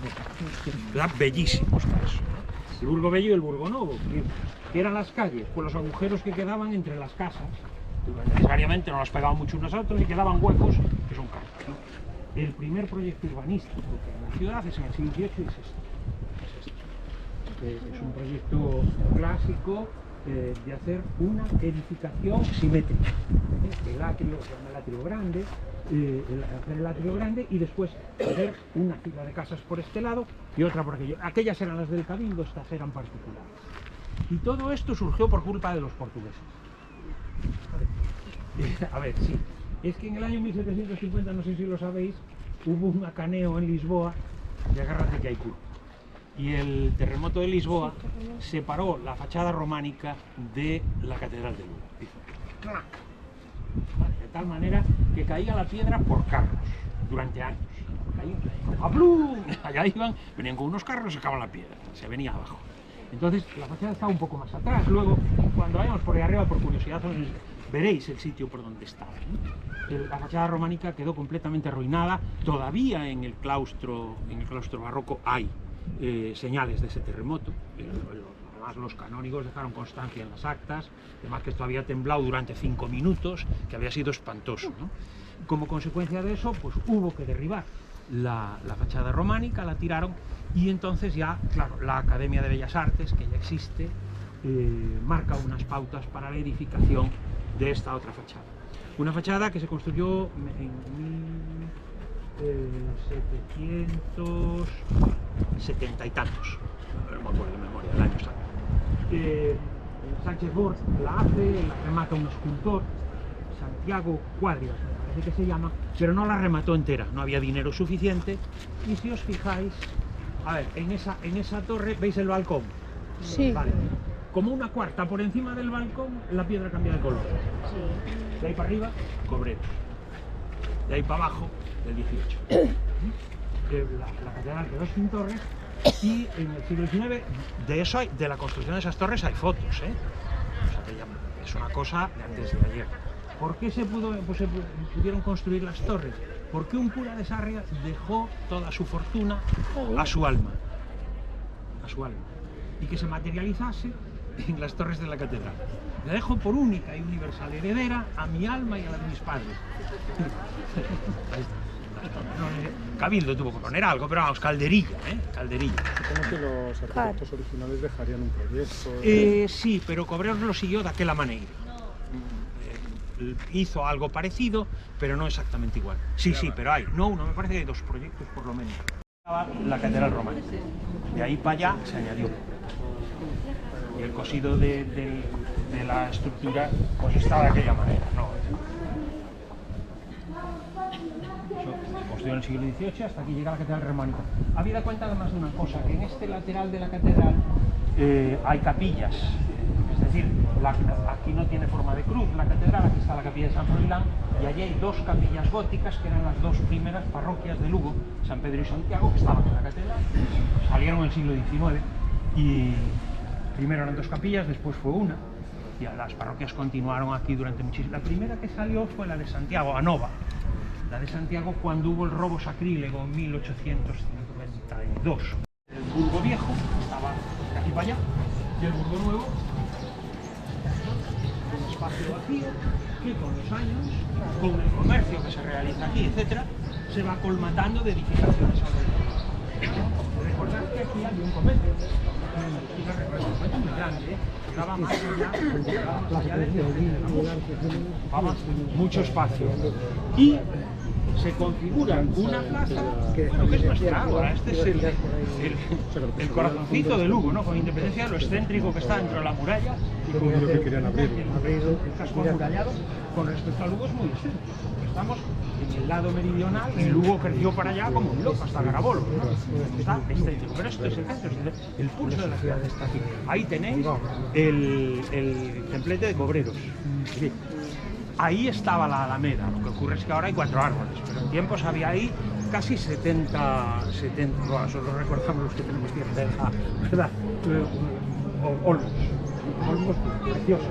¿verdad? Bellísimos para eso, ¿no? El Burgo Bello y el Burgo Novo, que eran las calles, pues los agujeros que quedaban entre las casas, necesariamente no los pegaban mucho unos a otros y quedaban huecos que son calles, ¿no? El primer proyecto urbanístico que en la ciudad es en el siglo XVIII y es este. Es un proyecto clásico de hacer una edificación simétrica. El atrio, el atrio grande, hacer el atrio grande y después hacer una fila de casas por este lado y otra por aquello. Aquellas eran las del Cabildo, estas eran particulares. Y todo esto surgió por culpa de los portugueses. A ver, sí. Es que en el año 1750, no sé si lo sabéis, hubo un acaneo en Lisboa, y agárrate que hay curva. Y el terremoto de Lisboa separó la fachada románica de la Catedral de Lugo. Hizo ¡clac! Vale, de tal manera que caía la piedra por carros durante años. Allá iban, venían con unos carros y sacaban la piedra, se venía abajo. Entonces la fachada estaba un poco más atrás. Luego, cuando vayamos por ahí arriba, por curiosidad, veréis el sitio por donde estaba, ¿no? La fachada románica quedó completamente arruinada. Todavía en el claustro barroco hay señales de ese terremoto. Además los canónigos dejaron constancia en las actas, además que esto había temblado durante 5 minutos, que había sido espantoso, ¿no? Como consecuencia de eso, pues hubo que derribar la fachada románica, la tiraron y entonces ya, claro, la Academia de Bellas Artes, que ya existe, marca unas pautas para la edificación de esta otra fachada. Una fachada que se construyó en 1770 y tantos, no me acuerdo de memoria del año exacto. Sánchez Bort la hace, la remata un escultor, Santiago Cuadrigas, me parece que se llama, pero no la remató entera, no había dinero suficiente. Y si os fijáis, a ver, en esa torre, ¿veis el balcón?
Sí.
Vale. Como una cuarta por encima del balcón, la piedra cambia de color. De ahí para arriba, cobreros. De ahí para abajo, del 18. La catedral quedó sin torres y en el siglo XIX, de la construcción de esas torres hay fotos, ¿eh? O sea que ya es una cosa de antes de ayer. ¿Por qué se pudieron construir las torres? Porque un cura de Sarria dejó toda su fortuna a su alma. A su alma. Y que se materializase en las torres de la catedral. La dejo por única y universal heredera a mi alma y a la de mis padres. Cabildo tuvo que poner algo, pero vamos, calderilla, ¿eh? Calderilla.
Supongo que los arquitectos originales dejarían un proyecto.
Sí, pero Cobreros lo siguió de aquella manera. Hizo algo parecido, pero no exactamente igual. Sí, pero hay. No uno, me parece que hay 2 proyectos por lo menos. La catedral románica. De ahí para allá se añadió. Y el cosido de la estructura pues estaba de aquella manera, ¿no? Se construyó en el siglo XVIII hasta aquí llega la catedral románica. Habida cuenta además de una cosa, que en este lateral de la catedral hay capillas, es decir, aquí no tiene forma de cruz la catedral, aquí está la capilla de San Froilán y allí hay 2 capillas góticas que eran las 2 primeras parroquias de Lugo, San Pedro y Santiago, que estaban en la catedral, salieron en el siglo XIX y primero eran 2 capillas, después fue una y las parroquias continuaron aquí durante muchísimo. La primera que salió fue la de Santiago, Anova, la de Santiago cuando hubo el robo sacrílego en 1852. El Burgo Viejo estaba de aquí para allá y el Burgo Nuevo, un espacio vacío que con los años, con el comercio que se realiza aquí, etcétera, se va colmatando de edificaciones alrededor. Recordad que aquí había un comercio, muy grande, llegaba más allá, ocupaba mucho espacio. Y se configuran una plaza que es nuestra ágora. Este es el corazoncito de Lugo, ¿no? Con independencia de lo excéntrico que está dentro de la muralla y con
Lo que querían abrir.
el casco amurallado, con respecto a Lugo es muy excéntrico. Estamos en el lado meridional y Lugo creció para allá como un loco, hasta Garabolo, ¿no? Está excéntrico, pero esto es el centro, es el pulso de la ciudad, está aquí. Ahí tenéis el templete de Cobreros. Sí. Ahí estaba la Alameda, lo que ocurre es que ahora hay 4 árboles, pero en tiempos había ahí casi 70, bueno, eso lo recordamos los que tenemos tierra, ¿verdad? Olmos preciosos.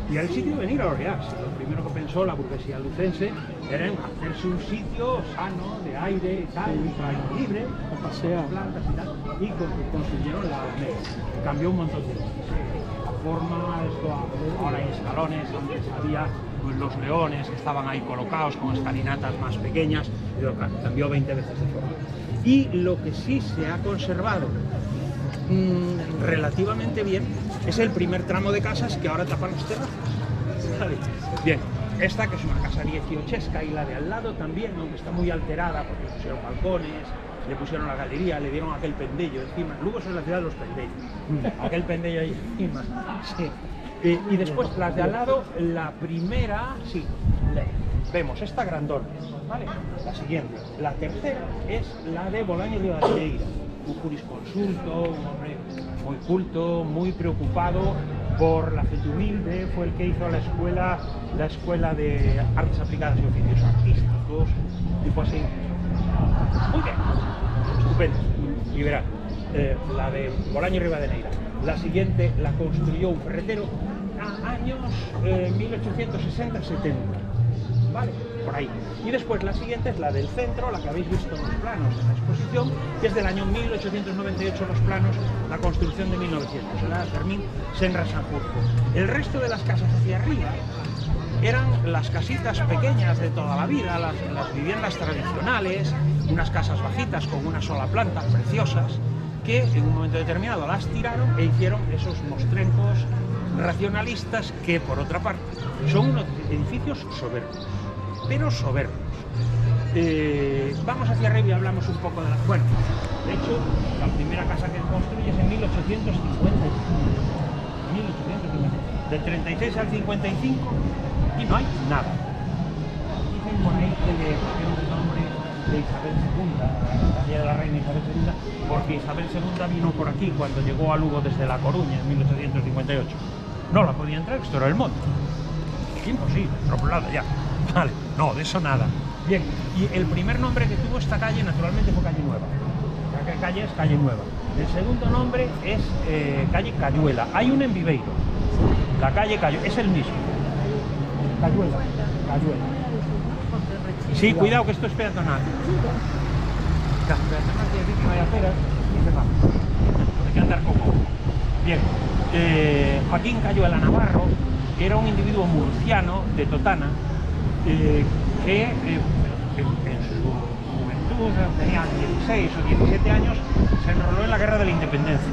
Y era el sitio de venir a orearse. Lo primero que pensó la burguesía lucense era en hacerse un sitio sano, de aire y tal, y libre, con pasear, plantas y tal, y construyeron la Alameda. Cambió un montón de cosas. La forma, ahora hay escalones, antes había pues, los leones que estaban ahí colocados con escalinatas más pequeñas, pero claro, cambió 20 veces de forma. Y lo que sí se ha conservado relativamente bien es el primer tramo de casas que ahora tapan los terrazas. ¿Vale? Bien, esta que es una casa 18esca y la de al lado también, aunque está muy alterada porque le pusieron balcones, le pusieron la galería, le dieron aquel pendello encima. Lugo es la ciudad de los pendellos, aquel pendello ahí encima. Sí. Y después las de al lado, la primera, sí, vemos esta grandona, ¿vale? La siguiente, la tercera es la de Bolaño Rivadeneira, un jurisconsulto, un hombre muy culto, muy preocupado por la gente humilde, fue el que hizo la escuela de artes aplicadas y oficios artísticos, tipo así. Muy bien, estupendo. Y verán, la de Bolaño Rivadeneira. La siguiente la construyó un ferretero a años 1860-70. ¿Vale? Por ahí. Y después la siguiente es la del centro, la que habéis visto en los planos de la exposición, que es del año 1898 los planos, la construcción de 1900, la Fermín Senra Sanjurjo. El resto de las casas hacia arriba eran las casitas pequeñas de toda la vida, las viviendas tradicionales, unas casas bajitas con una sola planta, preciosas, que en un momento determinado las tiraron e hicieron esos mostrencos racionalistas que, por otra parte, son unos edificios soberbios, pero soberbios. Vamos hacia arriba y hablamos un poco de la... Bueno, de hecho, la primera casa que construye es en 1850. Del 36 al 55 y no hay nada. Dicen por ahí que le pusieron el nombre de Isabel II, la calle de la reina Isabel II, porque Isabel II vino por aquí cuando llegó a Lugo desde La Coruña en 1858. No la podía entrar, esto era el monte. Imposible, atropellada ya. Vale, no, de eso nada. Bien, y el primer nombre que tuvo esta calle naturalmente fue Calle Nueva. La calle es Calle Nueva. El segundo nombre es Calle Cayuela. Hay un en Viveiro. La calle Cayuela, es el mismo. Cayuela. Sí, cuidado que esto es peatonal. Peatonal quiere decir que no hay aceras y se va. Hay que andar con ojo. Bien, Joaquín Cayuela Navarro era un individuo murciano de Totana que en su juventud, tenía 16 o 17 años, se enroló en la Guerra de la Independencia.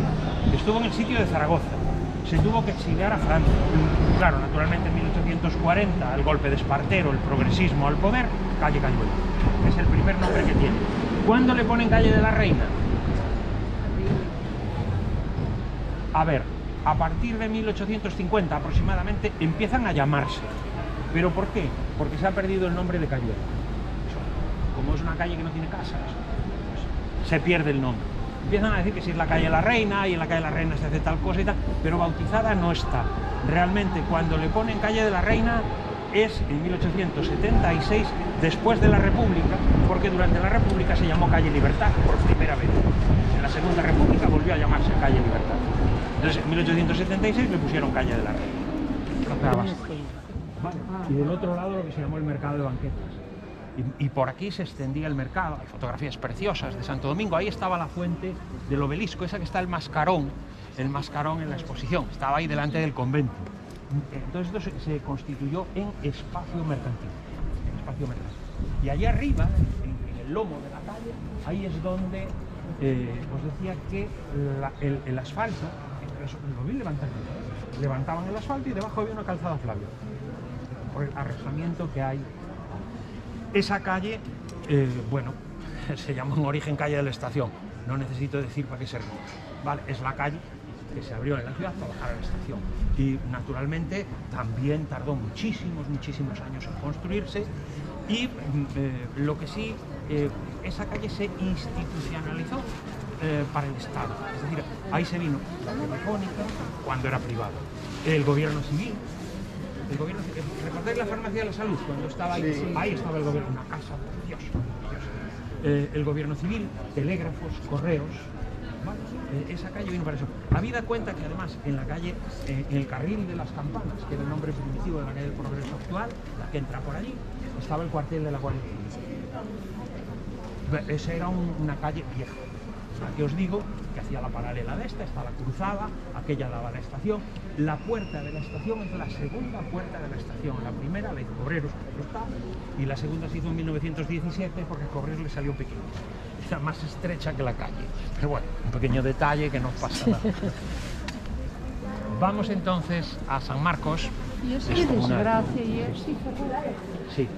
Estuvo en el sitio de Zaragoza. Se tuvo que exiliar a Francia. Claro, naturalmente en 1840, el golpe de Espartero, el progresismo al poder, Calle Cayuela. Es el primer nombre que tiene. ¿Cuándo le ponen Calle de la Reina? A ver, a partir de 1850 aproximadamente empiezan a llamarse. ¿Pero por qué? Porque se ha perdido el nombre de Cayuela. Como es una calle que no tiene casas, pues se pierde el nombre. Empiezan a decir que si es la calle de la Reina y en la calle de la Reina se hace tal cosa y tal, pero bautizada no está. Realmente cuando le ponen Calle de la Reina es en 1876, después de la República, porque durante la República se llamó Calle Libertad por primera vez. En la Segunda República volvió a llamarse Calle Libertad. Entonces en 1876 le pusieron Calle de la Reina. Vale. Y del otro lado lo que se llamó el Mercado de Banquetas. Y por aquí se extendía el mercado, hay fotografías preciosas de Santo Domingo, ahí estaba la fuente del obelisco, esa que está el mascarón en la exposición, estaba ahí delante del convento. Entonces esto se constituyó en espacio mercantil, Y allá arriba, en el lomo de la calle, ahí es donde os decía que el asfalto, lo vi levantar, levantaban el asfalto y debajo había una calzada Flavio, por el arrasamiento que hay. Esa calle, bueno, se llamó en origen calle de la Estación. No necesito decir para qué servía. Vale, es la calle que se abrió en la ciudad para bajar a la estación. Y naturalmente también tardó muchísimos años en construirse. Y lo que sí, esa calle se institucionalizó para el Estado. Es decir, ahí se vino la Telefónica cuando era privado. El gobierno civil. ¿Recordáis la farmacia de la salud? Cuando estaba ahí, sí. Ahí estaba el gobierno, una casa preciosa. El gobierno civil, telégrafos, correos. ¿Vale? Esa calle vino para eso. Habida cuenta que además en la calle, en el carril de las Campanas, que era el nombre primitivo de la calle del Progreso actual, la que entra por allí, estaba el cuartel de la Guardia Civil. Esa era una calle vieja. La que os digo, que hacía la paralela de esta, está la cruzada, aquella daba a la estación. La puerta de la estación es la segunda puerta de la estación. La primera la hizo Cobreros, porque está, y la segunda se hizo en 1917 porque Cobreros le salió pequeño. Era más estrecha que la calle. Pero bueno, un pequeño detalle que no pasa nada. Vamos entonces a San Marcos.
Y es que desgracia, y es
Sí.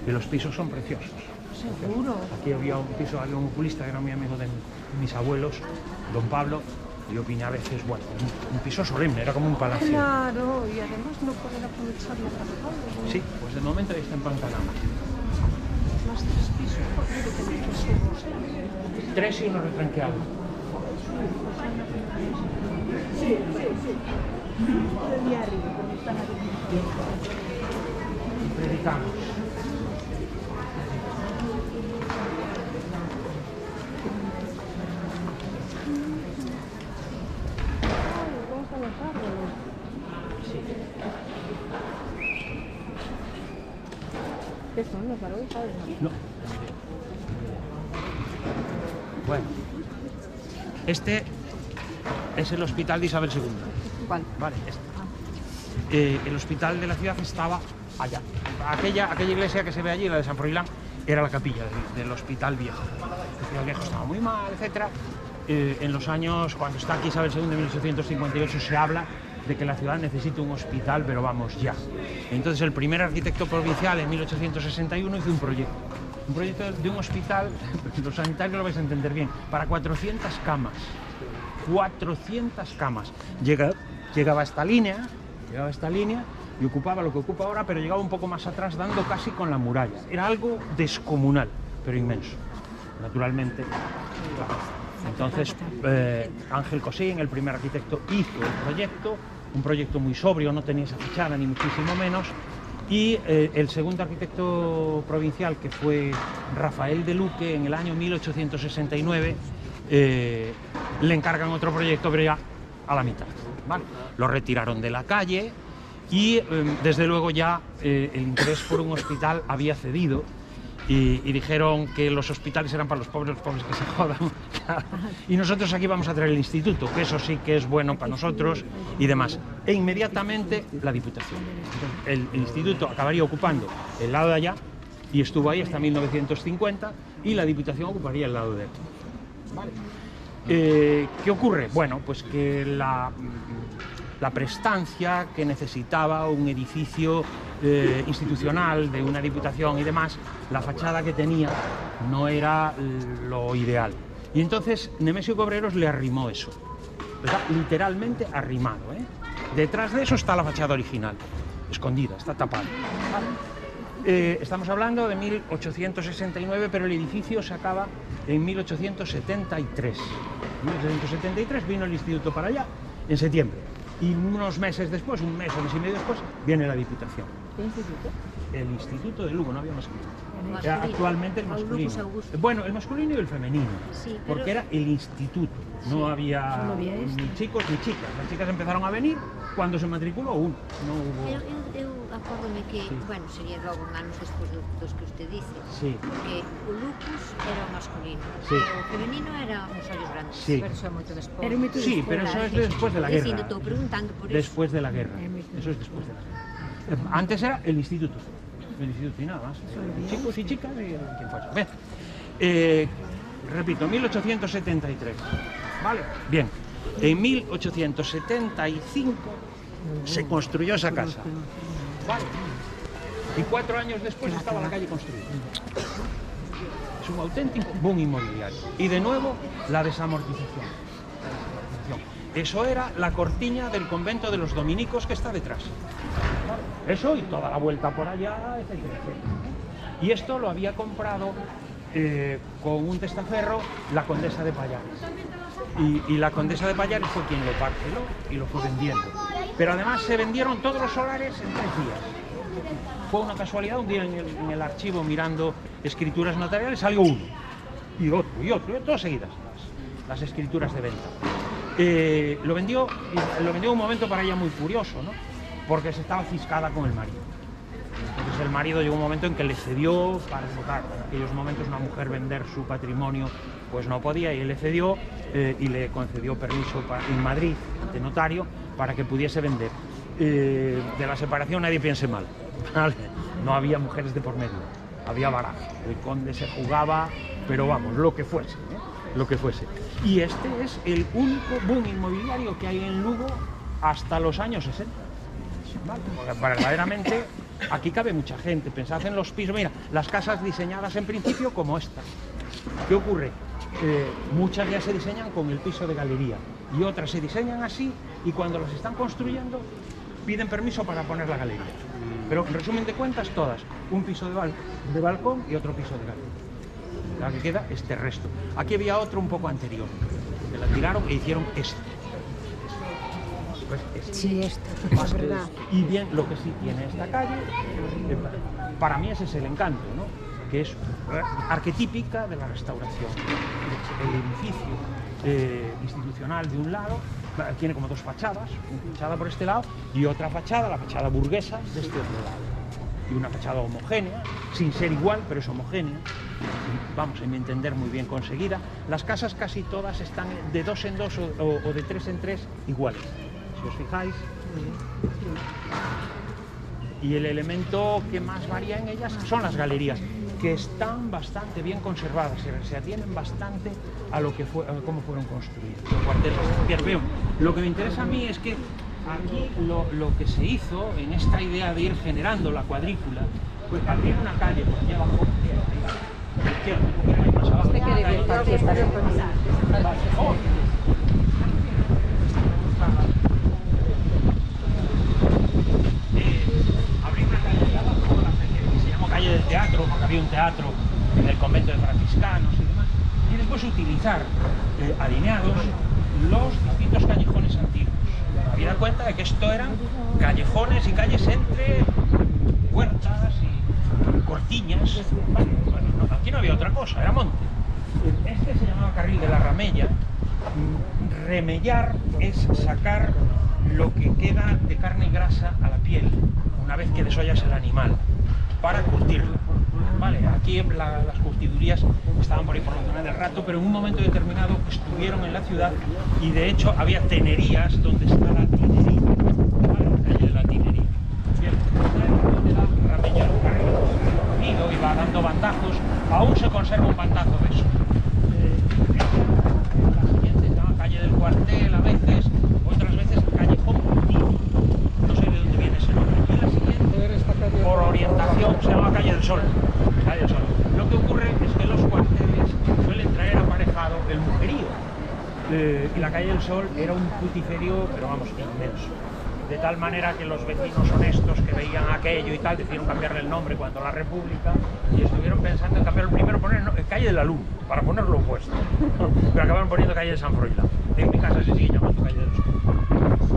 Y los pisos son preciosos.
seguro.
Aquí había un piso, había un oculista que era muy amigo de mis abuelos, don Pablo, y opiné a veces, bueno, un piso solemne, era como un palacio.
Claro, y además no poder aprovecharlo para todo.
Sí, pues de momento ahí está en Pantanama.
Más 3 pisos, porque debe tener que ser
3 y uno retranqueado.
Sí. De día arriba, porque están aquí.
Predicamos.
Vamos a los árboles.
Sí.
¿Qué son los árboles? ¿Sabes?
No. Bueno, este es el hospital de Isabel II.
¿Cuál?
Vale, este. El hospital de la ciudad estaba allá. Aquella iglesia que se ve allí, la de San Froilán, era la capilla del hospital viejo. El hospital viejo estaba muy mal, etc. En los años, cuando está aquí Isabel II, en 1858, se habla de que la ciudad necesita un hospital, pero vamos, ya. Entonces el primer arquitecto provincial, en 1861, hizo un proyecto de un hospital, los sanitarios lo vais a entender bien, para 400 camas. 400 camas. Llegaba esta línea y ocupaba lo que ocupa ahora, pero llegaba un poco más atrás, dando casi con la muralla. Era algo descomunal, pero inmenso, naturalmente. Entonces, Ángel Cosín, el primer arquitecto, hizo el proyecto, un proyecto muy sobrio, no tenía esa fachada ni muchísimo menos, y el segundo arquitecto provincial, que fue Rafael de Luque, en el año 1869, le encargan otro proyecto, pero ya a la mitad, ¿vale? Lo retiraron de la calle y desde luego ya el interés por un hospital había cedido y dijeron que los hospitales eran para los pobres que se jodan. Y nosotros aquí vamos a traer el instituto, que eso sí que es bueno para nosotros y demás. E inmediatamente la Diputación. Entonces, el instituto acabaría ocupando el lado de allá y estuvo ahí hasta 1950 y la Diputación ocuparía el lado de aquí. ¿Vale? ¿Qué ocurre? Bueno, pues que la prestancia que necesitaba un edificio institucional de una diputación y demás, la fachada que tenía no era lo ideal. Y entonces Nemesio Cobreros le arrimó eso. Está literalmente arrimado, ¿eh? Detrás de eso está la fachada original, escondida, está tapada. Estamos hablando de 1869, pero el edificio se acaba en 1873. En 1873 vino el instituto para allá, en septiembre. Y unos meses después, un mes y medio después, viene la Diputación.
¿Qué instituto?
El Instituto de Lugo, no había masculino. Era actualmente el masculino. Bueno, el masculino y el femenino,
Sí, pero...
porque era el instituto. No había ni chicos ni chicas. Las chicas empezaron a venir cuando se matriculó uno. No hubo...
Eu acórdome que, bueno, sería logo anos despois dos que usted dice,
Sí.
porque o lupus era o masculino,
Sí.
e o femenino era os ollos grandes.
Sí.
Pero eso é moito despois.
Sí, pero eso es después de la guerra.
Dicindo, estou preguntando por eso.
Después de la guerra. Eso es después de la guerra. Antes era el instituto. El instituto y nada más. Chicos y chicas y quien fuera. Bien. Repito, 1873. ¿Vale? Bien. En 1875 se construyó esa casa. ¿Vale? Y 4 años después estaba la calle construida. Es un auténtico boom inmobiliario. Y de nuevo, la desamortización. Eso era la cortiña del convento de los dominicos que está detrás. Eso y toda la vuelta por allá, etcétera, etcétera. Y esto lo había comprado con un testaferro la condesa de Pallares. Y la condesa de Pallares fue quien lo parceló y lo fue vendiendo. Pero además se vendieron todos los solares en 3 días. Fue una casualidad, un día en el archivo mirando escrituras notariales salió uno, y otro, todas seguidas las escrituras de venta. Lo vendió en un momento para ella muy curioso, ¿no? Porque se estaba ciscada con el marido. Entonces el marido llegó un momento en que le cedió para votar. En aquellos momentos una mujer vender su patrimonio pues no podía, y él le cedió y le concedió permiso en Madrid de notario para que pudiese vender. De la separación nadie piense mal, ¿vale? No había mujeres de por medio, había baraja. El conde se jugaba, pero vamos, lo que fuese, ¿eh? Lo que fuese. Y este es el único boom inmobiliario que hay en Lugo hasta los años 60. ¿Vale? Porque verdaderamente aquí cabe mucha gente. Pensad en los pisos, mira, las casas diseñadas en principio como esta. ¿Qué ocurre? Muchas ya se diseñan con el piso de galería y otras se diseñan así, y cuando las están construyendo piden permiso para poner la galería. Pero en resumen de cuentas, todas, un piso de balcón y otro piso de galería. La que queda este resto. Aquí había otro un poco anterior, que la tiraron e hicieron este. Pues este.
Sí, esto, es verdad.
Y bien, lo que sí tiene esta calle, para mí ese es el encanto, ¿no? Que es arquetípica de la restauración. El edificio institucional de un lado tiene como 2 fachadas, una fachada por este lado y otra fachada, la fachada burguesa, de este otro lado. Y una fachada homogénea, sin ser igual, pero es homogénea. Vamos, a mi entender, muy bien conseguida. Las casas casi todas están de 2 en 2 o de 3 en 3 iguales, si os fijáis. Y el elemento que más varía en ellas son las galerías, que están bastante bien conservadas, se atienden bastante a lo que a cómo fueron construidos los cuarteles de Pierpeón. Lo que me interesa a mí es que aquí lo que se hizo en esta idea de ir generando la cuadrícula, pues abrir una calle por allá abajo, más abajo, calle del teatro, porque había un teatro en el convento de franciscanos y demás, y después utilizar alineados los distintos callejones antiguos. Habida cuenta de que esto eran callejones y calles entre puertas y cortiñas. Bueno, aquí no había otra cosa, era monte. Este se llamaba carril de la ramella. Remellar es sacar lo que queda de carne y grasa a la piel una vez que desollas el animal, para curtirla. Vale, aquí las curtidurías estaban por ahí por la zona del Rato, pero en un momento determinado estuvieron en la ciudad y de hecho había tenerías donde está la tinería, ¿vale? La calle de la tinería. Bien, la ramella un carril y va dando bandazos, aún se conserva un bandazo de eso. La siguiente se llama calle del cuartel a veces, otras veces callejón Curtino. No sé de dónde viene ese nombre. Y la siguiente, por orientación, se llama calle del Sol. Calle del Sol. Lo que ocurre es que los cuarteles suelen traer aparejado el mujerío. Y la calle del Sol era un putiferio, pero vamos, inmenso. De tal manera que los vecinos honestos que veían aquello y tal decidieron cambiarle el nombre cuando la República, y estuvieron pensando en cambiarlo primero, poner calle de la Luz, para ponerlo opuesto. Pero acabaron poniendo calle de San Froilán. En mi casa se sigue llamando calle del Sol.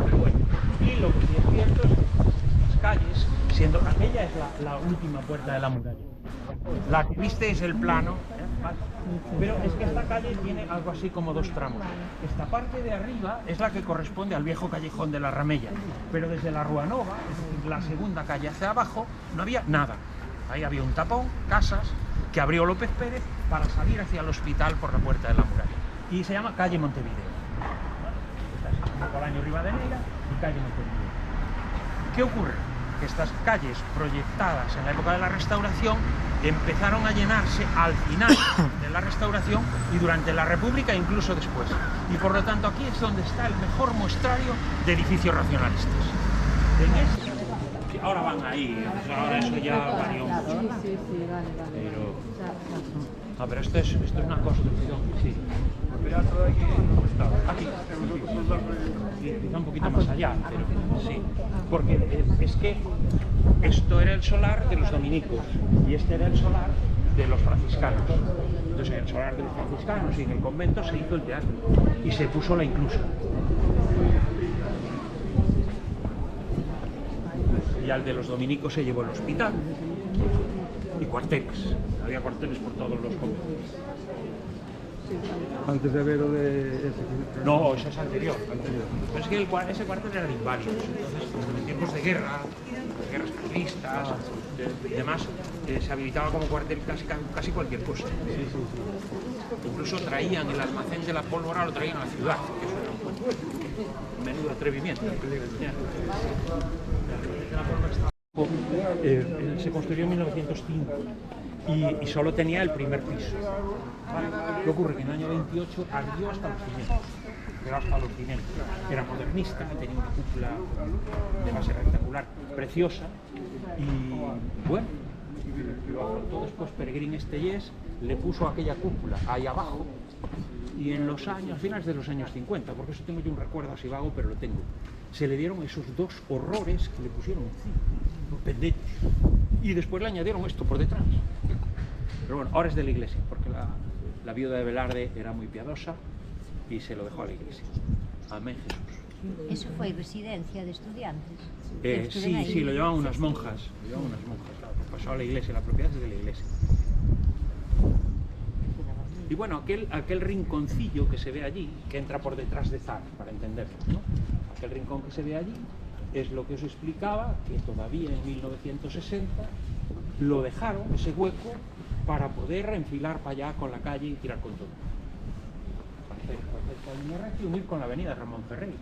Pero bueno, y lo que sí es cierto es que estas calles, siendo aquella es la última puerta de la muralla. La que viste es el plano, ¿vale? Pero es que esta calle tiene algo así como 2 tramos. Esta parte de arriba es la que corresponde al viejo callejón de la Ramella, pero desde la Rua Nova, es decir, la segunda calle hacia abajo, no había nada. Ahí había un tapón, casas, que abrió López Pérez para salir hacia el hospital por la puerta de la muralla. Y se llama calle Montevideo. Esta es Nicolás Rivadeneira y calle Montevideo. ¿Qué ocurre? Que estas calles proyectadas en la época de la Restauración empezaron a llenarse al final de la Restauración y durante la República e incluso después. Y por lo tanto aquí es donde está el mejor muestrario de edificios racionalistas. sí, ahora van ahí, ahora eso ya varió mucho.
Sí, vale.
Pero... pero esto es una construcción, sí. Aquí, sí, quizá un poquito más allá, pero sí. Porque es que esto era el solar de los dominicos y este era el solar de los franciscanos. Entonces en el solar de los franciscanos y en el convento se hizo el teatro y se puso la inclusa. Y al de los dominicos se llevó el hospital y cuarteles. Había cuarteles por todos los conventos.
Antes de ver lo de ese.
No, eso es anterior. Pero es que ese cuartel era de invarios. Entonces, en tiempos de guerras carlistas y demás, se habilitaba como cuartel casi cualquier cosa. Incluso traían el almacén de la pólvora, lo traían a la ciudad, que eso era un menudo atrevimiento. Se construyó en 1905 y solo tenía el primer piso. ¿Qué ocurre? Que en el año 28 ardió hasta los cimientos, pero hasta los cimientos. Era modernista, tenía una cúpula de base rectangular preciosa y bueno, lo afrontó después Peregrín Estellés, le puso aquella cúpula ahí abajo y en los años, finales de los años 50, porque eso tengo yo un recuerdo así vago, pero lo tengo, se le dieron esos dos horrores que le pusieron encima, pendentes, y después le añadieron esto por detrás. Pero bueno, ahora es de la iglesia, porque la viuda de Velarde era muy piadosa y se lo dejó a la iglesia. Amén, Jesús.
¿Eso fue residencia de estudiantes?
Sí, lo llevaban unas monjas. Claro, pasó a la iglesia, la propiedad es de la iglesia. Y bueno, aquel rinconcillo que se ve allí, que entra por detrás de Zara, para entenderlo, ¿no? Aquel rincón que se ve allí es lo que os explicaba, que todavía en 1960 lo dejaron, ese hueco, para poder enfilar para allá con la calle y tirar con todo. Para hacer esta línea recta y unir con la avenida Ramón Ferrey.